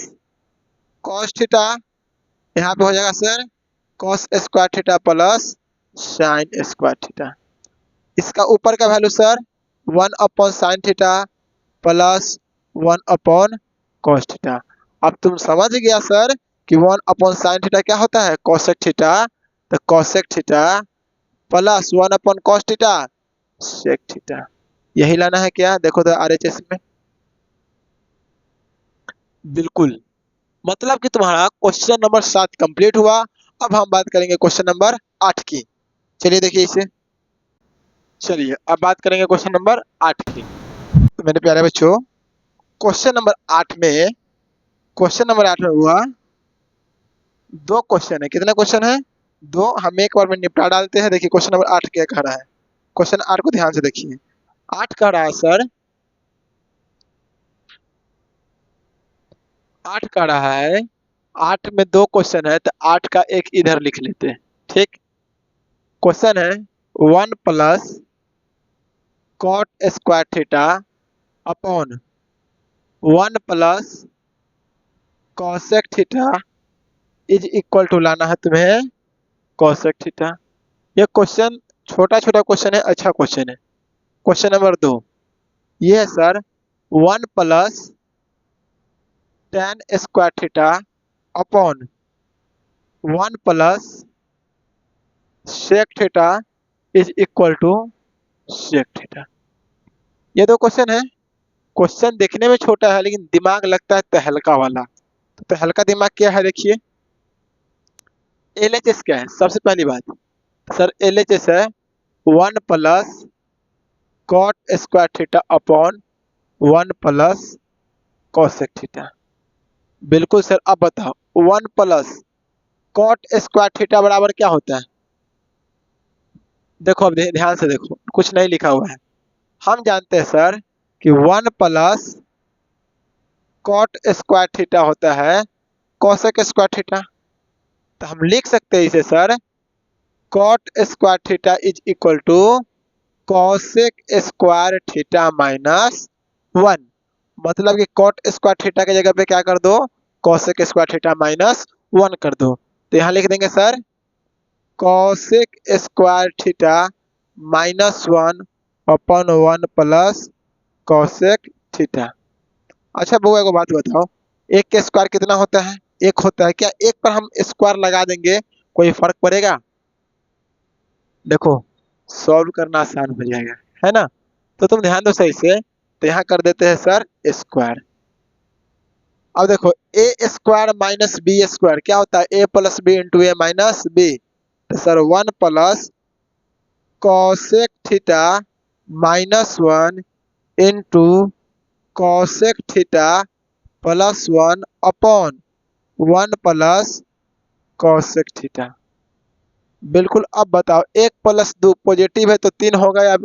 cos theta, यहाँ पे हो जाएगा sir cos square theta plus sine square theta. इसका ऊपर का वैल्यू सर 1/साइन थीटा प्लस 1/कॉस थीटा। अब तुम समझ गया सर कि 1/साइन थीटा क्या होता है, कॉसेक थीटा, तो कॉसेक थीटा प्लस 1/कॉस थीटा सेक थीटा। यही लाना है क्या? देखो तो आरएचएस में। बिल्कुल। मतलब कि तुम्हारा क्वेश्चन नंबर 7 कंप्लीट हुआ। अब हम बात करेंगे क्वेश्चन नंबर 8 की। चलिए देखिए इसे। चलिए अब बात करेंगे क्वेश्चन नंबर 8 की। तो मेरे प्यारे बच्चों, क्वेश्चन नंबर 8 में, क्वेश्चन नंबर 8 में हुआ, दो क्वेश्चन है। कितने क्वेश्चन है? दो। हम एक बार में निपटा डालते हैं। देखिए क्वेश्चन नंबर 8 क्या कह रहा है। क्वेश्चन 8 को ध्यान से देखिए। 8 कह रहा है सर, 8 कह रहा है, 8 में दो क्वेश्चन है, तो 8 का एक इधर लिख लेते हैं। ठीक। क्वेश्चन है 1 + cot square theta upon 1 + cosec theta is equal to लाना है तुम्हें कोसेक थीटा। ये क्वेश्चन छोटा छोटा क्वेश्चन है, अच्छा क्वेश्चन है। क्वेश्चन नंबर 2 ये है sir, 1 plus tan square theta upon 1 plus sec theta is equal to sec theta. ये दो क्वेश्चन है। क्वेश्चन देखने में छोटा है लेकिन दिमाग लगता है तहलका वाला। तो तहलका दिमाग क्या है देखिए। एलएचएस क्या है सबसे पहली बात। सर एलएचएस है 1 plus cot square theta upon 1 plus cosec theta. बिल्कुल सर, अब बताओ 1 प्लस कॉट स्क्वायर थीटा बराबर क्या होता है। देखो अब ध्यान से देखो, कुछ नहीं लिखा हुआ है। हम जानते हैं सर कि 1 प्लस कॉट स्क्वायर थीटा होता है कॉसेक स्क्वायर थीटा। तो हम लिख सकते हैं इसे sir, cot square theta is equal to cosec square theta minus 1। मतलब कि कॉट स्क्वायर थीटा की जगह पे क्या कर दो, कॉसेक स्क्वायर थीटा माइनस 1 कर दो। तो यहाँ लिख देंगे sir cosec square theta minus 1 upon 1 plus cosec theta. अच्छा बउआ को बात बताओ, एक के स्क्वायर कितना होता है, एक होता है। क्या एक पर हम स्क्वायर लगा देंगे कोई फर्क पड़ेगा। देखो सॉल्व करना आसान हो जाएगा, है ना। तो तुम ध्यान दो सही से। तो यहाँ कर देते हैं सर स्क्वायर। अब देखो ए स्क्वायर माइनस बी स्क्वायर क्या होता है, ए plus B into A minus B. तो sir 1 plus cosec theta minus 1 into cosec theta plus 1 upon 1 plus cosec theta. बिल्कुल, अब बताओ 1 प्लस 2 पॉजिटिव है तो 3 होगा, या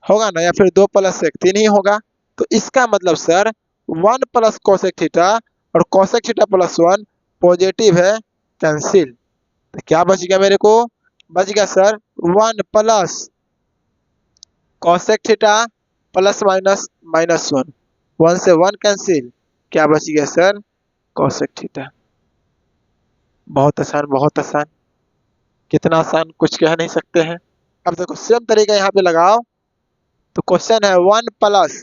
होगा ना, या फिर 2 प्लस 1 3 ही होगा। तो इसका मतलब सर 1 प्लस कॉसेक थीटा और कॉसेक थीटा प्लस 1 पॉजिटिव है, कैंसिल। तो क्या बच गया मेरे को, बच गया sir 1 plus cosec theta plus minus minus 1, 1 से 1 कैंसिल, क्या बच गया सर कॉसेक थीटा। बहुत आसान, बहुत आसान। कितना आसान कुछ कह नहीं सकते हैं। अब देखो सेम तरीका यहाँ पे लगाओ। तो क्वेश्चन है 1 प्लस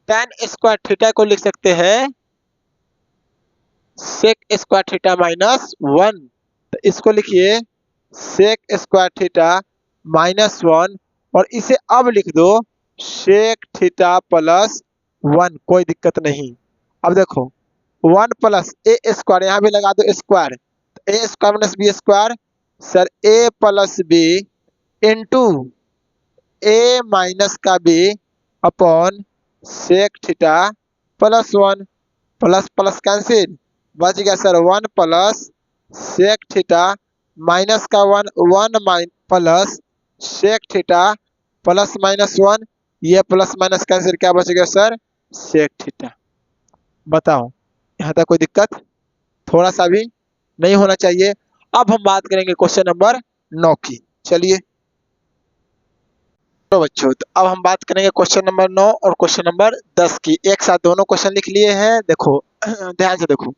टेन स्क्वायर थीटा को लिख सकते हैं सेक स्क्वायर थीटा माइनस 1। तो इसको लिखिए सेक स्क्वायर थीटा माइनस 1 और इसे अब लिख दो सेक थीटा प्लस 1, कोई दिक्कत नहीं। अब देखो 1 प्लस ए स्क्वायर, यहाँ भी लगा दो square, A square minus B square. Sir A plus B into A minus का B upon sec theta plus 1, plus plus cancel, बच गया sir 1 plus sec theta minus का 1, 1 plus sec theta plus minus 1, ये plus minus cancel, क्या बच गया sir sec theta. बताओ यहाँ तक कोई दिक्कत थोड़ा सा भी नहीं होना चाहिए। अब हम बात करेंगे क्वेश्चन नंबर 9 की। चलिए तो बच्चों, तो अब हम बात करेंगे क्वेश्चन नंबर 9 और क्वेश्चन नंबर 10 की। एक साथ दोनों क्वेश्चन लिख लिए हैं। देखो ध्यान से देखो,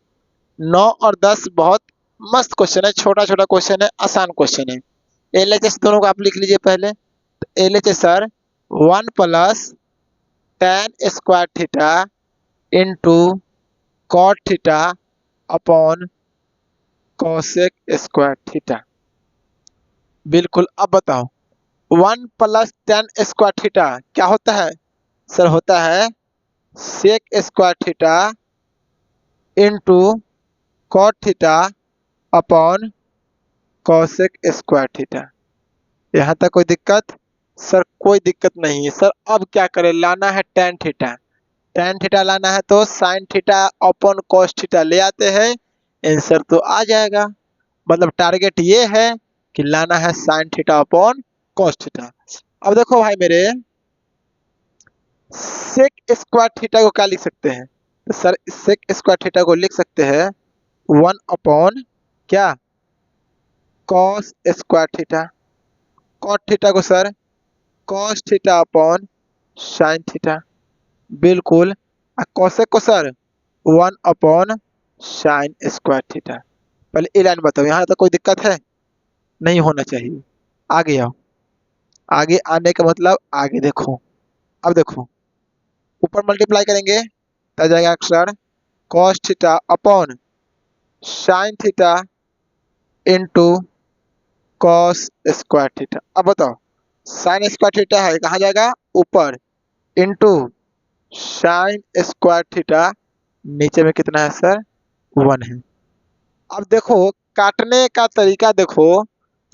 9 और 10 बहुत मस्त क्वेश्चन है, छोटा छोटा क्वेश्चन है, आसान क्वेश्चन है। एलएचएस दोनों को आप लिख लीजिए पहले। तो LHS sir 1 plus tan square theta into cot theta upon cosec square theta. बिल्कुल, अब बताओ 1 प्लस टेन स्क्वायर थीटा क्या होता है। सर होता है sec square theta into cot theta upon cosec square theta. यहाँ तक कोई दिक्कत। सर कोई दिक्कत नहीं है। सर अब क्या करें, लाना है टेन थीटा। टेन थीटा लाना है तो sign theta upon cos theta ले आते हैं, आंसर तो आ जाएगा। मतलब टारगेट ये है कि लाना है sign theta upon cos theta. अब देखो भाई मेरे, सेक स्क्वायर थीटा को क्या लिख सकते हैं। तो सर सेक स्क्वायर थीटा को लिख सकते हैं 1 अपॉन क्या cos square theta. Cot theta को sir cos theta upon sine theta. बिल्कुल, कॉसेक को sir 1 upon sine square theta. पहले ये लाइन बताओ, यहाँ तक कोई दिक्कत है। नहीं होना चाहिए। आगे आओ, आगे आने का मतलब आगे देखो। अब देखो, ऊपर मल्टीप्लाई करेंगे तो आ जाएगा अक्षर cos theta upon sine theta into cos square theta. अब बताओ, साइन स्क्वायर थीटा है कहाँ जाएगा, ऊपर, इंटू साइन स्क्वायर थीटा नीचे में कितना है सर, 1 है। अब देखो काटने का तरीका देखो,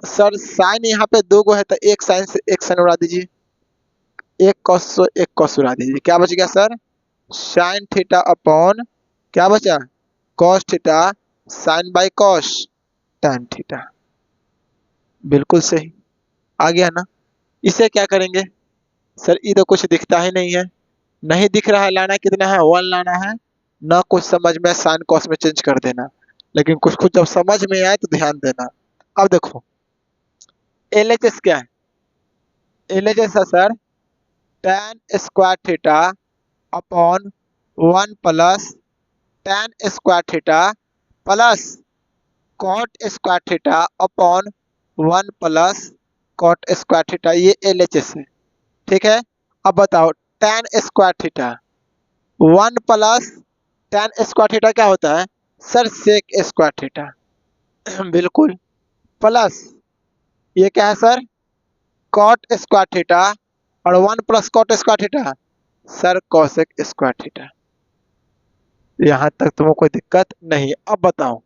सर साइन यहाँ पे 2 गो है तो एक साइन से एक साइन उड़ा दीजिए, एक कॉस से एक कॉस उड़ा दीजिए, क्या बच गया सर, साइन थीटा अपॉन क्या बचा, cos theta, sine by cos tan theta. बिल्कुल सही, आ गया ना। इसे क्या करेंगे सर, ये तो कुछ दिखता ही नहीं है, नहीं दिख रहा है, लाना कितना है, 1 लाना है ना, कुछ समझ में साइन कॉस में चेंज कर देना, लेकिन कुछ कुछ जब समझ में आए तो ध्यान देना। अब देखो एलएचएस क्या है, एलएचएस है sir tan square theta upon 1 plus tan square theta plus cot square theta upon 1 plus cot square theta, ये एलएचएस है। ठीक है, अब बताओ tan square theta 1 plus tan square theta क्या होता है सर, सेक स्क्वायर थीटा। बिल्कुल, प्लस ये क्या है सर, कॉट स्क्वायर थीटा, और 1 plus cot square theta sir cosec square theta. यहाँ तक तुमको कोई दिक्कत नहीं। अब बताओ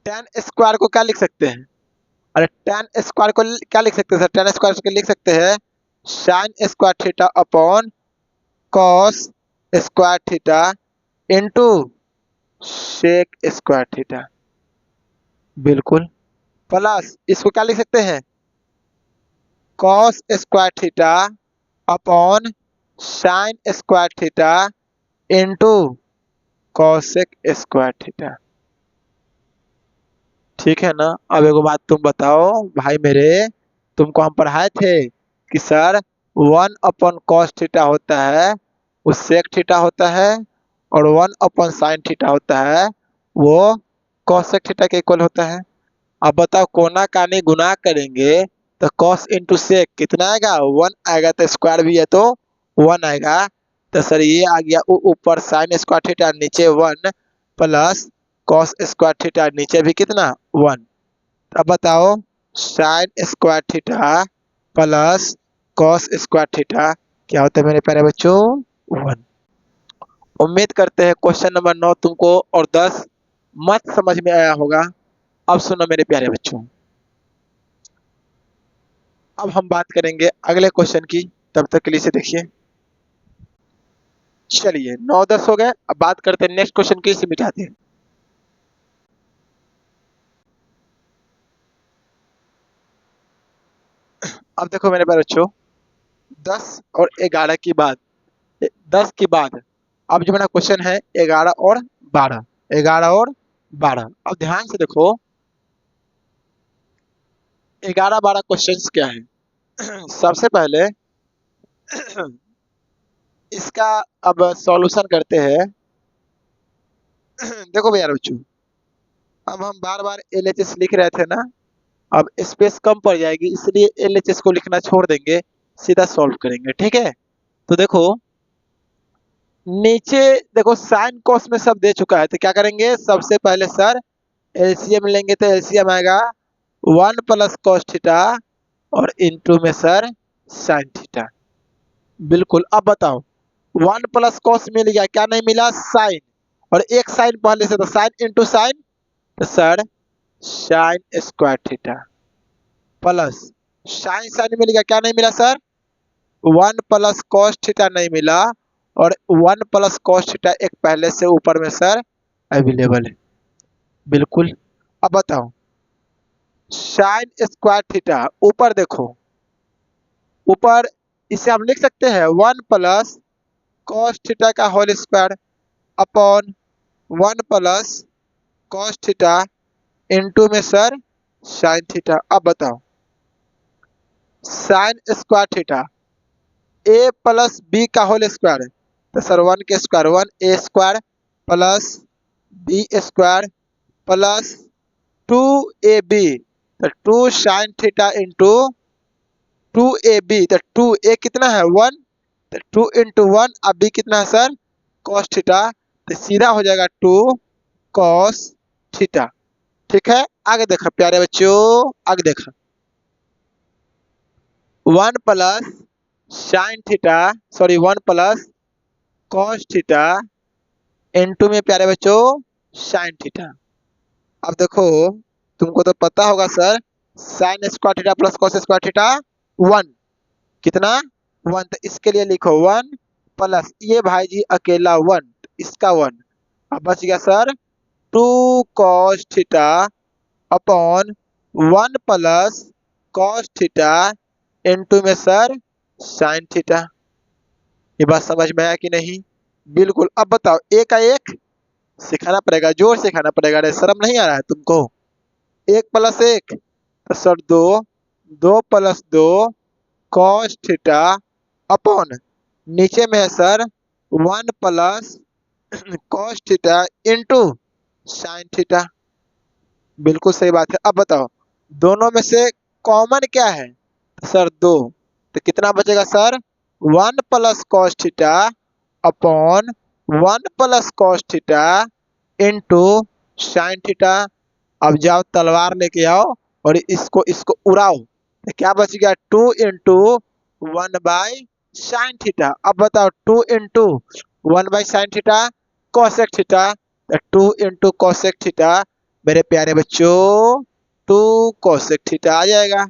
tan स्क्वायर को क्या लिख सकते हैं, अरे tan स्क्वायर को क्या लिख सकते हैं सर, tan स्क्वायर को लिख सकते हैं sine square theta upon cos square theta into sec square theta. बिल्कुल, प्लस इसको क्या लिख सकते हैं, cos square theta upon sine square theta into cosec square theta. ठीक है ना। अब एगो बात तुम बताओ भाई मेरे, तुमको हम पढ़ाए थे कि सर 1 अपॉन कॉस थीटा होता है वो सेक थीटा होता है, और 1 अपॉन साइन थीटा होता है वो कॉसेक थीटा के इक्वल होता है। अब बताओ कोना कानी गुना करेंगे तो कॉस इंटू सेक कितना आएगा, 1 आएगा, तो स्क्वायर भी है तो 1 आएगा, तो सर ये आ गया ऊपर साइन स्क्वायर थीटा नीचे 1 प्लस कॉस स्क्वायर थीटा नीचे भी कितना 1। अब बताओ sine square theta plus cos square theta क्या होता है मेरे प्यारे बच्चों, 1। उम्मीद करते हैं क्वेश्चन नंबर 9 तुमको और 10 मत समझ में आया होगा। अब सुनो मेरे प्यारे बच्चों, अब हम बात करेंगे अगले क्वेश्चन की, तब तक के लिए इसे देखिए। चलिए 9-10 हो गए, अब बात करते हैं नेक्स्ट क्वेश्चन की, इसे मिटाते हैं। अब देखो मेरे प्यारे बच्चों, 10 और 11 की बात, 10 के बाद अब जो मेरा क्वेश्चन है 11 और 12, 11 और 12। अब ध्यान से देखो 11-12 क्वेश्चंस क्या है। सबसे पहले इसका अब सॉल्यूशन करते हैं। देखो भैया बच्चों, अब हम बार बार एलएचएस लिख रहे थे ना, अब स्पेस कम पड़ जाएगी, इसलिए एलएचएस को लिखना छोड़ देंगे, सीधा सॉल्व करेंगे। ठीक है, तो देखो नीचे देखो साइन कॉस में सब दे चुका है, तो क्या करेंगे सबसे पहले सर एलसीएम लेंगे, तो एलसीएम आएगा 1 प्लस कॉस थीटा और इंटू में सर साइन थीटा। बिल्कुल, अब बताओ 1 प्लस कॉस मिल गया, क्या नहीं मिला, साइन, और एक साइन पहले से, तो साइन इंटू साइन, तो sir sine square theta plus sine sine मिल गया, क्या नहीं मिला सर, 1 प्लस कॉस थीटा नहीं मिला, और 1 प्लस कॉस थीटा एक पहले से ऊपर में सर अवेलेबल है। बिल्कुल, अब बताओ साइन स्क्वायर थीटा ऊपर देखो, ऊपर इसे हम लिख सकते हैं 1 प्लस कॉस थीटा का whole square upon 1 plus cos theta into में सर साइन थीटा। अब बताओ sine square theta A plus B का होल स्क्वायर, तो सर 1 के square 1 A square plus B square plus 2ab तो 2 साइन थीटा इंटू 2ab, तो 2a कितना है 1, तो 2 इंटू 1, अब b कितना है सर cos थीटा, तो सीधा हो जाएगा 2 cos थीटा। ठीक है, आगे देखा प्यारे बच्चों, आगे देखा 1 plus sine theta, sorry 1 plus cos theta into में प्यारे बच्चों साइन थीटा। अब देखो तुमको तो पता होगा sir, sine square theta plus cos square theta 1, कितना 1, तो इसके लिए लिखो 1 प्लस ये भाई जी अकेला 1, इसका 1, अब बच गया sir 2 cos theta upon 1 plus cos theta into में सर साइन थीटा। ये बात समझ में आया कि नहीं? बिल्कुल। अब बताओ ए का एक सिखाना पड़ेगा, जोर से सिखाना पड़ेगा, अरे शर्म नहीं आ रहा है तुमको? 1 प्लस 1 तो sir 2, 2 plus 2 cos theta upon नीचे में है sir 1 plus cos theta into sign theta. बिल्कुल सही बात है। अब बताओ दोनों में से कॉमन क्या है? सर 2, तो कितना बचेगा sir 1 plus cos theta upon 1 plus cos theta into sign theta. अब जाओ तलवार लेके आओ और इसको उड़ाओ, तो क्या बच गया 2 इंटू 1 बाई साइन थीटा। अब बताओ 2 into 1 by sine theta cosec theta, तो 2 इंटू कोसेक थीटा मेरे प्यारे बच्चों 2 कोसेक थीटा आ जाएगा।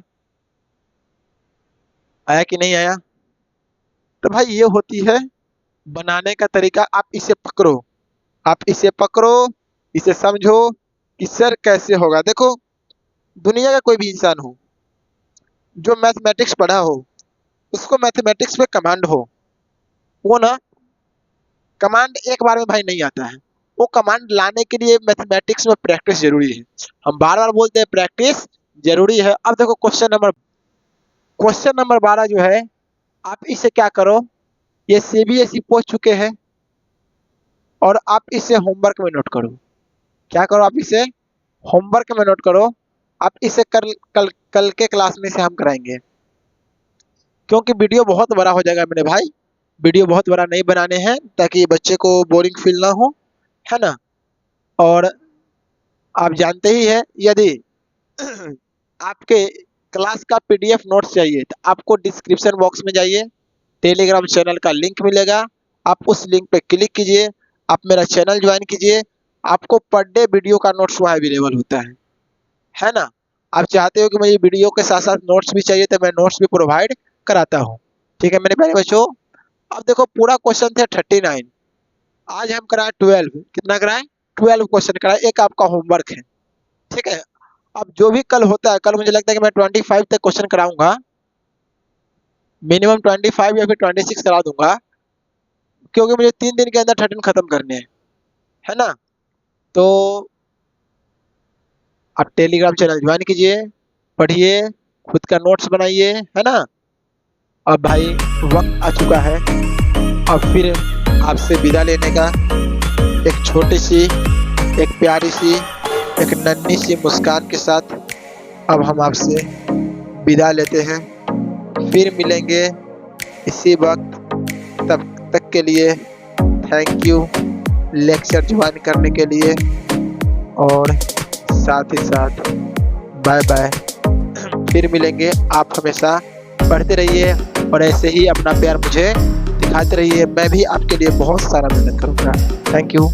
आया कि नहीं आया? तो भाई ये होती है बनाने का तरीका। आप इसे पकड़ो, आप इसे पकड़ो, इसे समझो कि सर कैसे होगा। देखो दुनिया का कोई भी इंसान हो जो मैथमेटिक्स पढ़ा हो, उसको मैथमेटिक्स में कमांड हो, वो ना कमांड एक बार में भाई नहीं आता है। वो कमांड लाने के लिए मैथमेटिक्स में प्रैक्टिस जरूरी है। हम बार बार बोलते हैं प्रैक्टिस जरूरी है। अब देखो क्वेश्चन नंबर 12 जो है, आप इसे क्या करो, ये सीबीएसई पूछ चुके हैं और आप इसे होमवर्क में नोट करो। क्या करो, आप इसे होमवर्क में नोट करो। आप इसे कल के क्लास में से हम कराएंगे, क्योंकि वीडियो बहुत बड़ा हो जाएगा मेरे भाई। वीडियो बहुत बड़ा नहीं बनाने हैं ताकि बच्चे को बोरिंग फील ना हो, है ना। और आप जानते ही हैं, यदि आपके क्लास का पीडीएफ नोट्स चाहिए तो आपको डिस्क्रिप्शन बॉक्स में जाइए, टेलीग्राम चैनल का लिंक मिलेगा, आप उस लिंक पे क्लिक कीजिए, आप मेरा चैनल ज्वाइन कीजिए। आपको पर डे वीडियो का नोट्स वहाँ अवेलेबल होता है ना। आप चाहते हो कि मुझे वीडियो के साथ साथ नोट्स भी चाहिए, तो मैं नोट्स भी प्रोवाइड कराता हूँ। ठीक है मेरे प्यारे बच्चों। अब देखो पूरा क्वेश्चन थे 39, आज हम कराए 12। कितना कराए? 12 क्वेश्चन कराए, एक आपका होमवर्क है। ठीक है, अब जो भी कल होता है, कल मुझे लगता है कि मैं 25 तक क्वेश्चन कराऊंगा, मिनिमम 25 या फिर 26 करा दूंगा, क्योंकि मुझे 3 दिन के अंदर 13 खत्म करने हैं, है ना। तो आप टेलीग्राम चैनल ज्वाइन कीजिए, पढ़िए, खुद का नोट्स बनाइए, है ना। अब भाई वक्त आ चुका है, अब फिर आपसे विदा लेने का। एक छोटी सी, एक प्यारी सी, एक नन्ही सी मुस्कान के साथ अब हम आपसे विदा लेते हैं। फिर मिलेंगे इसी वक्त, तब तक के लिए थैंक यू लेक्चर ज्वाइन करने के लिए, और साथ ही साथ बाय बाय। फिर मिलेंगे। आप हमेशा पढ़ते रहिए और ऐसे ही अपना प्यार मुझे दिखाते रहिए। मैं भी आपके लिए बहुत सारा मेहनत करूँगा। Thank you.